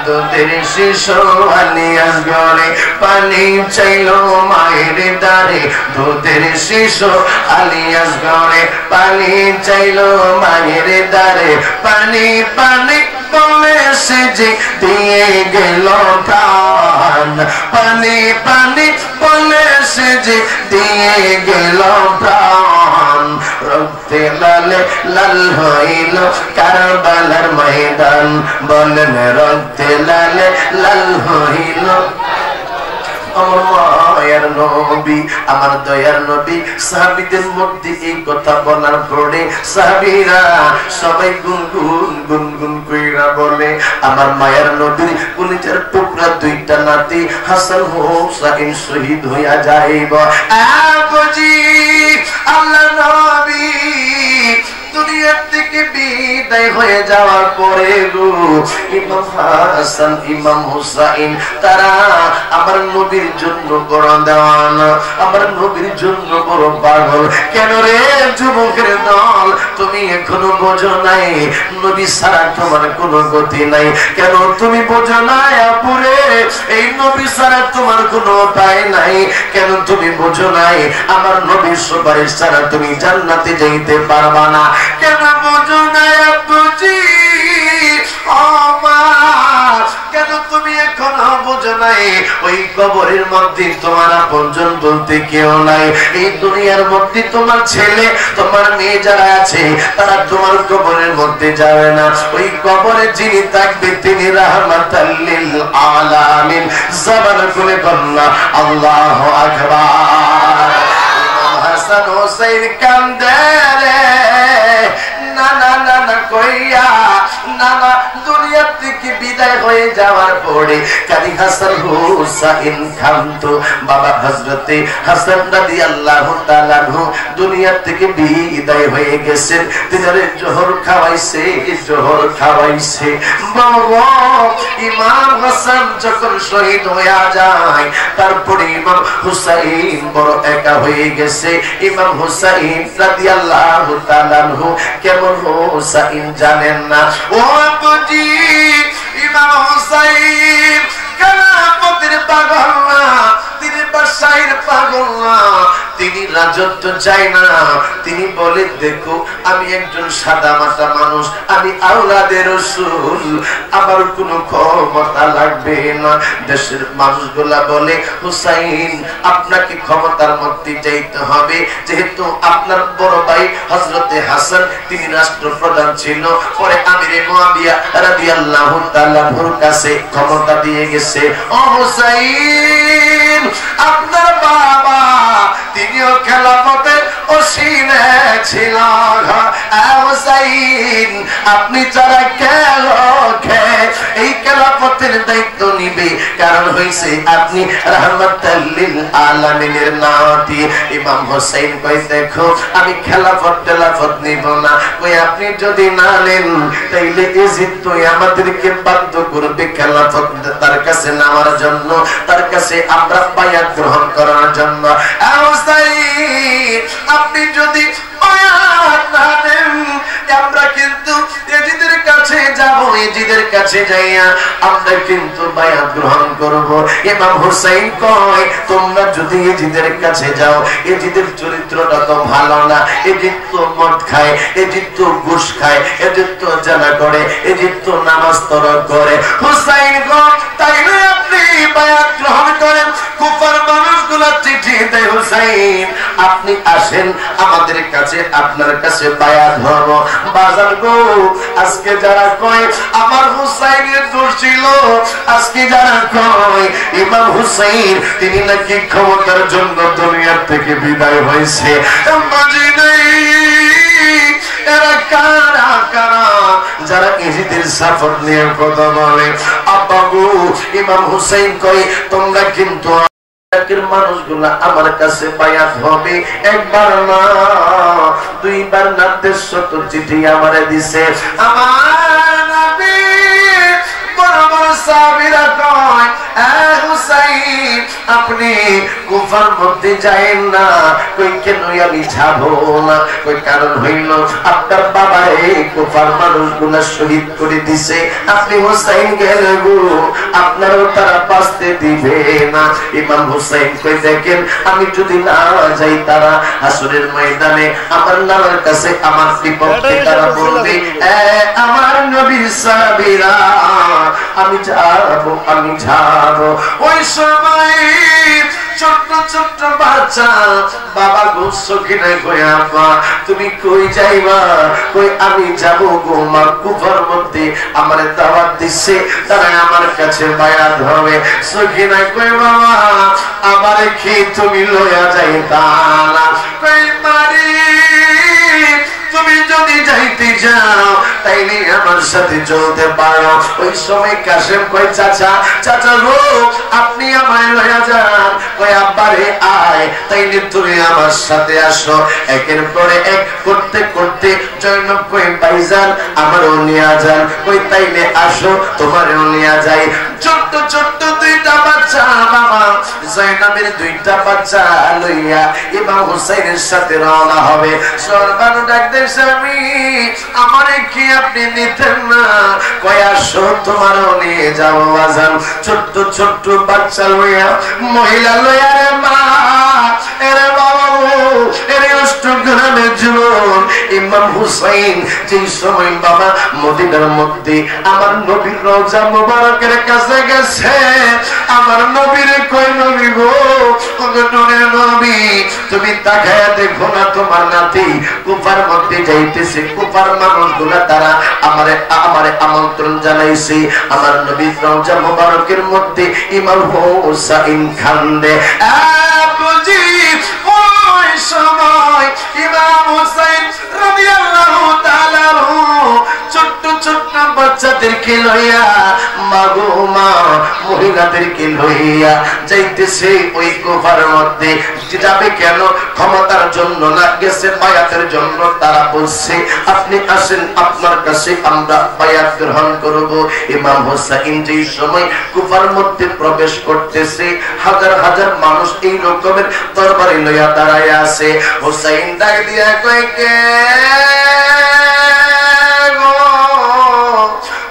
দুধের শিশু আলিয়াস গড়ে পানি চাইল মায়ের দ্বারে, দুধের শিশু আলিয়াস গড়ে পানি চাইল মায়ের দ্বারে। পানি পানি বলে সে যে দিয়ে গেল প্রাণ, পানি পানি বলে সে যে দিয়ে গেল প্রাণ। রক্তে লালে লাল হইল কারবালার ময়দান, বলেন রক্তে লালে লাল হইল। আমার মায়ের নবী, আমার দয়ার নবী, সাহাবীদের মধ্যে এই কথা বলার পরে সাহাবীরা সবাই গুনগুন গুনগুন কইরা বলে, আমার মায়ের নবীর কলিজার টুকরা দুইটা নাতি হাসান হোসেন শহীদ হইয়া যাইব। আবুজি আল্লাহর নবী দুনিয়া থেকে বিদায় হয়ে যাওয়ার পরে গো ইমাম হাসান ইমাম হুসাইন তারা আমার নবীর জন্য বড় দেওয়ানা, আমার নবীর জন্য বড় পাগল। কেন রে যুবকের দল, তুমি এখনো বোঝো নাই নবী ছাড়া তোমার কোনো গতি নাই? কেন তুমি বোঝো নাই আপুরে এই নবী ছাড়া তোমার কোনো উপায় নাই? কেন তুমি বোঝো নাই আমার নবীর সুপারিশ ছাড়া তুমি জান্নাতে যাইতে পারবা না? কেন বোঝো নাই আব্বুজি আমার? কেন তুমি এখনো বোঝো নাই ওই কবরের মধ্যে তোমার আপনজন বলতে কেউ নাই? এই দুনিয়ার মধ্যে তোমার ছেলে তোমার মেয়ে যারা আছে তারা তোমার কবরের মধ্যে যাবে না। ওই কবরে যিনি থাকবে তিনি রাহমাতাল লিল আলামিন। জবান খুলে কন্যা আল্লাহু আকবার। ইমাম হাসান হোসেন কান্দে রে না না না না কইয়া, না না দুনিয়া থেকে বিদায় হয়ে যাওয়ার পরে কাদি হাসান হুসাইন খানতো বাবা হযরতে হাসান রাদিয়াল্লাহু তাআলা আনহু দুনিয়া থেকে বিদায় হয়ে গেছেন। তিনারে জোহর খাওয়াইছে, জোহর খাওয়াইছে। বাবা ইমাম হাসান যখন শহীদ হয়ে যায় তারপরে ইমাম হুসাইন বড় একা হয়ে গেছে। ইমাম হুসাইন রাদিয়াল্লাহু তাআলা আনহু কেমন হুসাইন জানেন না? ও আব্বুজি ইমাম হুসাইন খেলাফতের পাগল না, তিনি বাদশাহের পাগল না, তিনি রাজত্ব চাই না। তিনি বলে দেখো আমি একজন সাদা মাটা মানুষ, আমি আওলাদের রাসূল, আমার কোনো ক্ষমতা লাগবে না। দেশের মানুষগুলা বলে হুসাইন আপনাকে ক্ষমতার মধ্যে যাইতে হবে, যেহেতু আপনার বড় ভাই হযরতে হাসান তিনি রাষ্ট্রপ্রধান ছিল, পরে আমিরে মুয়াবিয়া রাদিয়াল্লাহু তাআলা আনহুর কাছে ক্ষমতা দিয়ে গেছে। ও হুসাইন আপনার বাবা তিনিও খেলাফতের অসীনে ছিল। হুসাইন আপনি যারা এই খেলাফতের দায়িত্ব নিবে, কারণ হইছে আপনি রাহমাতাল লিল আলামিনের নাতি। ইমাম হুসাইন কই দেখো আমি খেলাফত টেলাফত নিব না। কই আপনি যদি না নেন তাইলে ইজিদ তো আমাদেরকে বাধ্য করবে খেলাফত তার কাছে নেওয়ার জন্য, তার কাছে আমরা বায়াত গ্রহণ করার জন্য। হুসাইন আপনি যদি বায়াত না নেন আমরা কিন্তু ইজিদের কাছে যাব, ইজিদের কাছে যাইয়া আমরা কিন্তু বায়াত গ্রহণ করব। ইমাম হুসাইন কয় তোমরা যদি ইজিদের কাছে যাও, ইজিদের চরিত্রটা তো ভালো না, ইজিদ তো মদ খায়, ইজিদ তো ঘুষ খায়, ইজিদ তো জানা করে, ইজিদ তো নামাজ তরক করে। হুসাইন গো তাই দেয় হুসাইন আপনি আসেন আমাদের কাছে, আপনার কাছে বায়াত হব। বাজার গো আজকে যারা কয় আমার হুসাইনের দোষ ছিল, আজকে যারা কয় ইমাম হুসাইন তিনি নাকি ক্ষমতার জন্য দুনিয়ার থেকে বিদায় হয়েছে, এরা কারা কারা যারা ইজিদের সাফর নিয়ে কথা বলে? আব্বা গো ইমাম হুসাইন কয় তোমরা কিন্তু মানুষগুলা আমার কাছে বায়াত হবে, একবার না দুইবার না 150 চিঠি আমারে দিছে। আমার নবী বড় বড় সাহাবীরা কয় হুসাইন আপনি কুফার মধ্যে যায়েন না। কই কেন আমি যাবো না? কই কারণ হইল আপনার বাবা এই কুফার মানুষগুলা শহীদ করে দিছে, আপনি হুসাইন গেলে গো আপনারও তারা বাঁচতে দিবে না। ইমাম হুসাইন কই দেখেন আমি যদি না যাই তারা আসরের ময়দানে আমার নানার কাছে আমার বিপক্ষে তারা বলবে আমার নবীর সাহাবীরা আমি যাবো আমি যাবো। ওই সময় ছোট্ট ছোট্ট বাচ্চা বাবা গোসো কিনে কই আপা তুমি কই যাইবা? কই আমি যাবো গো মা কুফার মধ্যে আমার দাওয়াত দিছে, তারা আমার কাছে বায়াত হবে। সখিনা কই বাবা আমারে কি তুমি লইয়া যাইতা না? কই মারি তুমি যদি যাইতে যাও তাইলে আমার সাথে চলতে পারো। ওই সময় কাশেম কয় চাচা চাচা গো আপনি আমায় লইয়া যান। কয় আব্বারে আয় তাইলে তুমি আমার সাথে আসো। একের পরে এক করতে করতে জয়নব কয় ভাইজান আমারও নিয়ে যান। কই তাইলে আসো তোমারও নিয়ে যাই। ছোট্ট ছোট্ট দুইটা বাচ্চা বাবা জয়নবের দুইটা বাচ্চা লইয়া ইমাম হুসাইনের সাথে রওনা হবে। সরবানু ডাকতে স্বামী আমারে কি আপনি নিতেন না? কয় আসো তোমারও নিয়ে যাবো বাজান। ছোট্ট ছোট্ট বাচ্চা লইয়া মহিলা লইয়া রে মা এরে বাবা এরে অষ্টগ্রামের জীবন ইমাম হুসাইন যে সময় বাবা মদিনার মধ্যে আমার নবীর রওজা মুবারকের কাছে গেছে, আমার নবীর কই নবী গো ওগো নবী তুমি তাকায়া দেখো না তোমার নাতি কুফার মধ্যে যাইতেছে, কুফার মানুষগুলা তারা আমারে আমারে আমন্ত্রণ জানাইছে আমার নবীর রওজা মুবারকের মধ্যে ইমাম হুসাইন খান্দে। বুঝি ওই সময় ইমাম হুসাইন রাদিয়াল্লাহু তাআলা ছোট্ট ছোট্ট বাচ্চাদেরকে লইয়া মাগো মা মহিলাদেরকে লইয়া যাইতেছে ওই কুফার মধ্যে। যাবে কেন? ক্ষমতার জন্য না, গেছে বায়াতের জন্য। তারা বলছে আপনি আসেন আপনার কাছে আমরা বায়াত গ্রহণ করব। ইমাম হুসাইন যেই সময় কুফার মধ্যে প্রবেশ করতেছে হাজার হাজার মানুষ এই রকমের তরবারি লইয়া দাঁড়ায় আছে। হুসাইন ডাক দিয়া কয় কে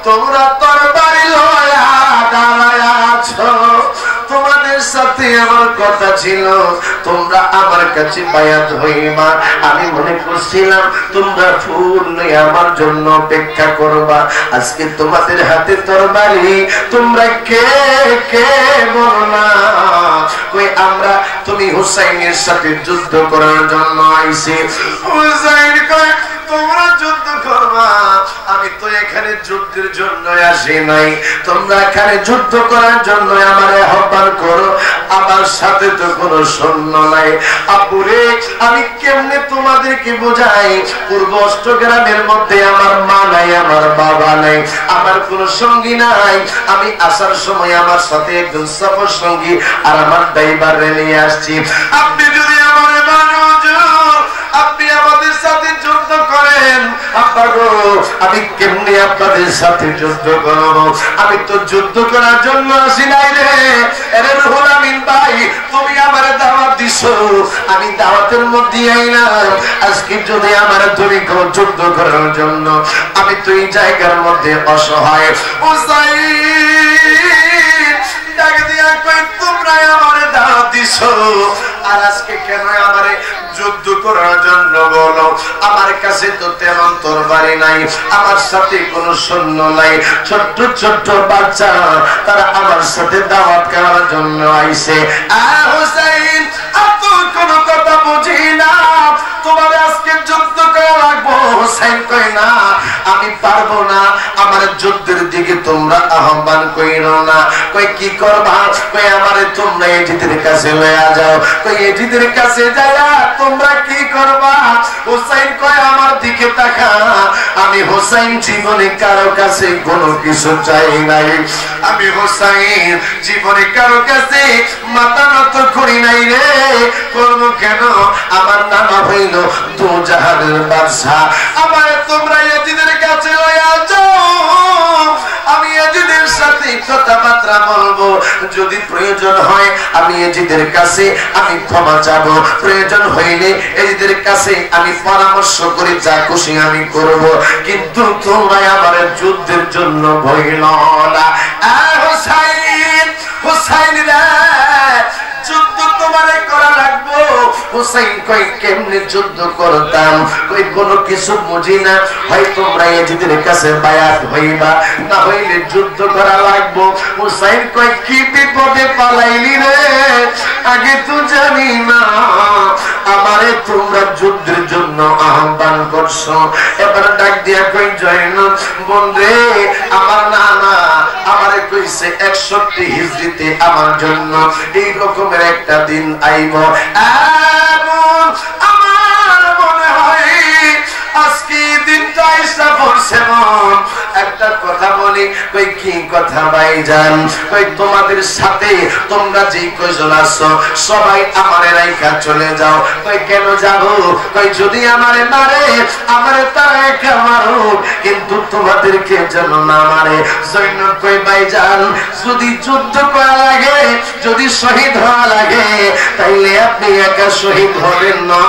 তোমরা তরবারি লইয়া দাঁড়ায় আছো? তোমাদের সাথে আমার কথা ছিল তোমরা আমার কাছে বায়াত হইবা। আমি মনে করছিলাম তোমরা ফুল নিয়ে আমার জন্য অপেক্ষা করবা। আজকে তোমাদের হাতে তরবারি, তোমরা কে কে বলো না? কই আমরা তুমি হুসাইনের সাথে যুদ্ধ করার জন্য আইছি। হুসাইন কয় তোমরা যুদ্ধ করবা, আমি তো এখানে যুদ্ধের জন্য আসি নাই, তোমরা এখানে যুদ্ধ করার জন্য আমারে আহ্বান করো। আমার সাথে তো কোনো সৈন্য নাই। আব্বুরে আমি কেমনে তোমাদেরকে বোঝাই? পূর্ব অষ্টগ্রামের মধ্যে আমার মা নাই, আমার বাবা নাই, আমার কোনো সঙ্গী নাই। আমি আসার সময় আমার সাথে একজন সফর সঙ্গী আর আমার ড্রাইভার নিয়ে আসছি। আপনি যদি আমার আপনি আমাদের সাথে যুদ্ধ করেন আব্বাগো আমি কেমনে আপনাদের সাথে যুদ্ধ করব? আমি তো যুদ্ধ করার জন্য আসি নাই রে। এরে রুহুল আমিন ভাই তুমি আমারে দাওয়াত দিছো, আমি দাওয়াতের মধ্যে আইলাম। আজকে যদি আমার তুমি যুদ্ধ করার জন্য, আমি তো এই জায়গার মধ্যে অসহায়। ডাক দিয়া কই তোমরা আমারে দাওয়াত দিছো আর আজকে কেন আমারে যুদ্ধ করার জন্য বলো? আমার কাছে তো তেমন তরবারি নাই, আমার সাথে কোনো সৈন্য নাই। ছোট্ট ছোট্ট বাচ্চা তারা আমার সাথে দাওয়াত করার জন্য আইছে। হুসাইন হুসাইন কয় না আমি পারবো না, আমার যুদ্ধের দিকে তোমরা আহ্বান কইরো না। কই কি করবা? কই আমারে তোমরা এজিদের কাছে লয়া যাও। কই এজিদের কাছে যায়া তোমরা কি করবা? হুসাইন কয় আমার দিকে তাকা, আমি হুসাইন জীবনে কারো কাছে কোনো কিছু চাই নাই, আমি হুসাইন জীবনে কারো কাছে মাথা নত করি নাই রে। করব কেন? আমার নাম হইল দু জাহানের বাদশা। আমার তোমরা এজিদের কাছে লয়া যাও, আমি এজিদের সাথে কথাবার্তা বলবো, যদি প্রয়োজন হয় আমি এজিদের কাছে আমি ক্ষমা চাবো, প্রয়োজন হইলে এজিদের কাছে আমি পরামর্শ করে যা খুশি আমি করব, কিন্তু তোমরা আমার যুদ্ধের জন্য ভয় না। হুসাইন হুসাইন রে যুদ্ধ তোমারে করা লাগবো। হুসাইন কই কেমনে যুদ্ধ করতাম? কই কোনো কিছু বুঝি না, হয় তোমরা এজিদের কাছে বায়াত হইবা, না হইলে যুদ্ধ করা লাগবো। হুসাইন কই কি বিপদে পালাইলি রে, আগে তো জানি না, আমারে তোমরা যুদ্ধের জন্য আহ্বান করছো। এবার ডাক দিয়া কই জয়নব বোন রে, আমার নানা আমারে কইছে 61 হিজরিতে আমার জন্য এই রকমের একটা দিন আইব। এমন আমার মনে হয় আজকে দিনটা আইসা পড়ছে। মন একটা কথা বলি, কই কি কথা ভাইজান? কই তোমাদের সাথে তোমরা যে কয়জন আছো সবাই আমারে রাইখা চলে যাও। কই কেন যাব? কই যদি আমারে মারে আমারে তারা একা মারুক, কিন্তু তোমাদেরকে যেন না মারে। জৈনব কই ভাইজান যদি যুদ্ধ করা লাগে, যদি শহীদ হওয়া লাগে, তাইলে আপনি একা শহীদ হবেন না,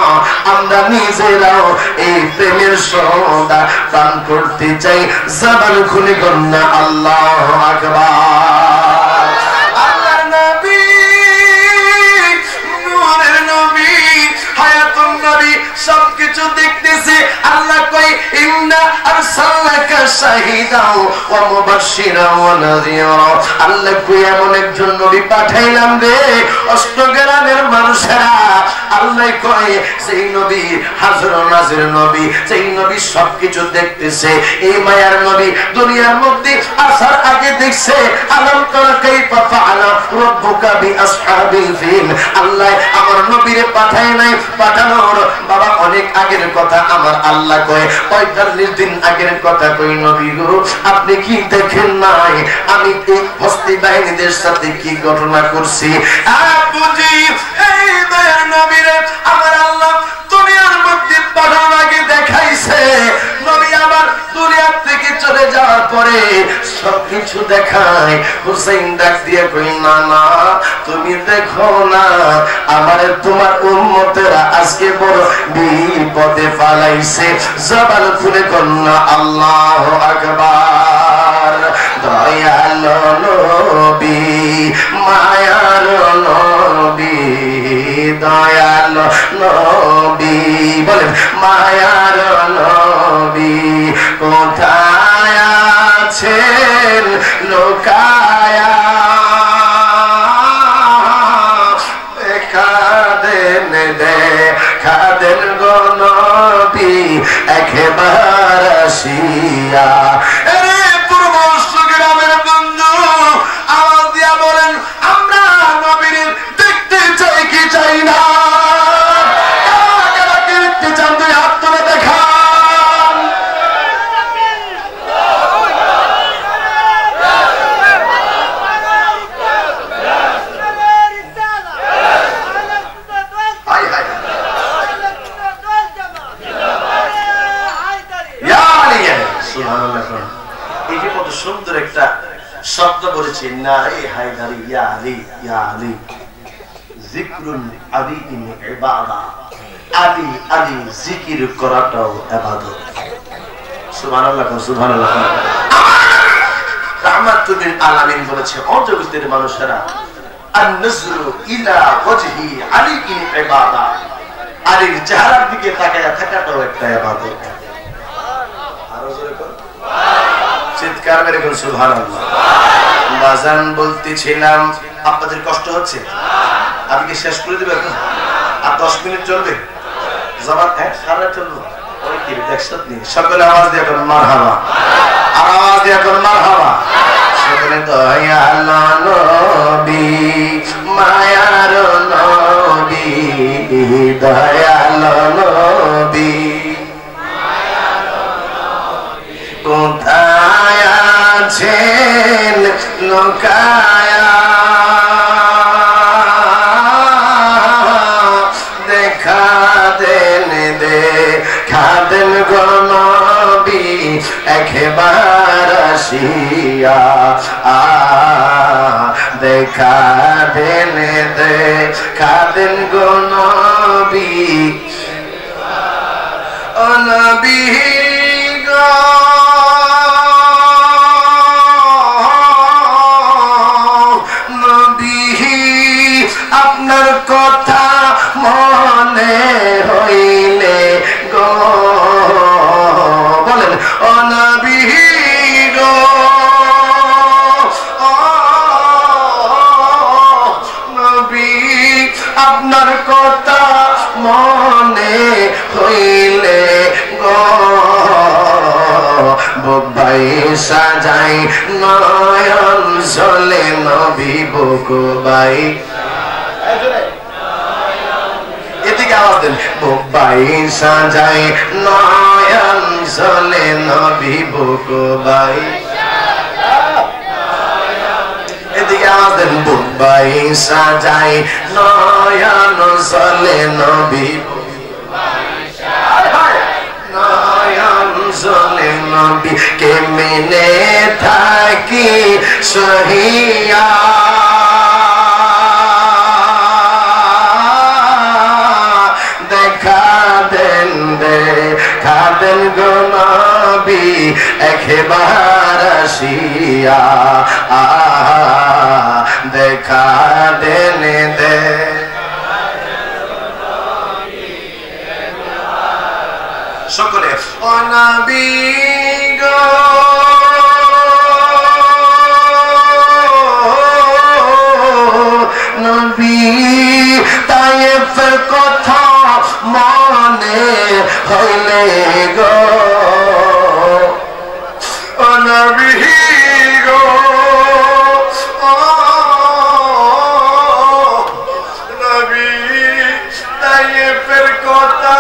আমরা নিজেরাও এই প্রেমের সদা পান করতে চাই। জবান খুলে কন্যা আল্লাহু আকবার। আল্লাহর নবী নূরের নবী হায়াতুন নবী সবকিছু দেখতেছে। আল্লাহ কই ইন্না আরসালনাকা শাহিদাও ওয়া মুবাশশিরাও ওয়া নাযীরা। আল্লাহ কই এমন একজন নবী পাঠাইলাম রে অষ্টগ্রামের মানুষেরা। আল্লাহ কয় সেই নবী হাজর নাজির নবী, সেই নবী সবকিছু দেখতেছে। এই মায়ার নবী দুনিয়ার মধ্যে আসার আগে দেখছে আলাম তারা কাইফা ফাআলা রাব্বুকা বিআসহাবিল ফিল। আল্লাহ আমার নবীরে পাঠায় নাই, পাঠানোর বাবা অনেক আগের কথা আমার আল্লাহ কয় 45 দিন আগের কথা। কই নবী গো আপনি কি দেখেন নাই আমি এই হস্তি বাহিনীদের সাথে কি ঘটনা করছি? বুঝি এই দয়ার নবীরে আমার আল্লাহ দুনিয়ার মধ্যে পাঠানোর আগে দেখাইছে। নবী আমার দুনিয়া থেকে চলে যাওয়ার পরে সবকিছু দেখায়। হুসাইন ডাক দিয়ে কই না না তুমি দেখো না, আমারে তোমার উম্মতেরা আজকে বড় বিপদে ফালাইছে। জবান খুলে কন্যা আল্লাহু আকবার। দয়াল নবী মায়ার নবী, দয়াল নবী বলেন মায়ার নবী কোথায় আছেন লোকায়া? খাদেন খাদেন গো নবী একবার আসিয়া। পূর্ব গ্রামের বন্ধু আওয়াজ দিয়া বলেন আমরা নবীর দেখতে চাই কি চাই না? দেখতে চান তুই হাত তুলে দেখান। এই যে কত সুন্দর একটা শব্দ বলেছে নারে হায়দারি ইয়া আলী ইয়া আলী যিকরুল আবিদিন ইবাদা। আলী আলী জিকির করাটাও ইবাদত। সুবহানাল্লাহ সুবহানাল্লাহ। রাহমাতুল লিল আলামিন বলেছে ও জগতের মানুষেরা আন-নাজরু ইলা ওয়াজহি আলী ইবাদা। আলীর চেহারার দিকে তাকায়া থাকাটাও একটা ইবাদত। আরো জোরে বল চিৎকার মেরে বল সুবহানাল্লাহ। বাজান বলতেছিলাম আপনাদের কষ্ট হচ্ছে, আমি কি শেষ করে দেব এখন? আর 10 মিনিট চলবে? জবাব হ্যাঁ সারা চলবে। জাকির দেখছত নি সকলে আওয়াজ দিয়ে কোন মারহাবা আর আওয়াজ দিয়ে কোন মারহাবা সকলে দয়াল নবী মায়ার নবী দয়াল নবী কোথায় আছেন লোকায়া দেখা দেন দেখা দেন গো নবী একবার আসিয়া দেখা দেন দেখা দেন গো নবী ও নবী গো আপনার কথা মনে হইলে গো বলেন ও নবী গো নবী আপনার কথা মনে হইলে গো বুবাই সাজাই নয়ন জলে নবী বুবাই এদিকে আওয়াজ দেন বুবাই সাজাই নয়ন জলে নবী বুবাই এদিকে আওয়াজ দেন বুবাই সাজাই নয়ন জলে নবী নয়ন জলে নবী কেমনে থাকি সহিয়া খাদেন গো নবী একবার আসিয়া দেখা দেন সকলে ও নবী গো নবী তায়েফের কথা মনে হইলে গো ও নবী গো নবী তায়েফের কথা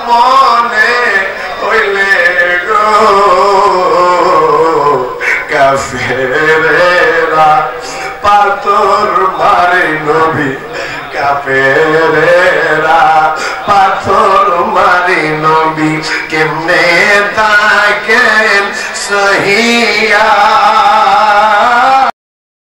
মনে হইলে গো কাফেরেরা পাথর মারে নবী কাফেরেরা পাথর মারি নবী কেমনে থাকেন সহিয়া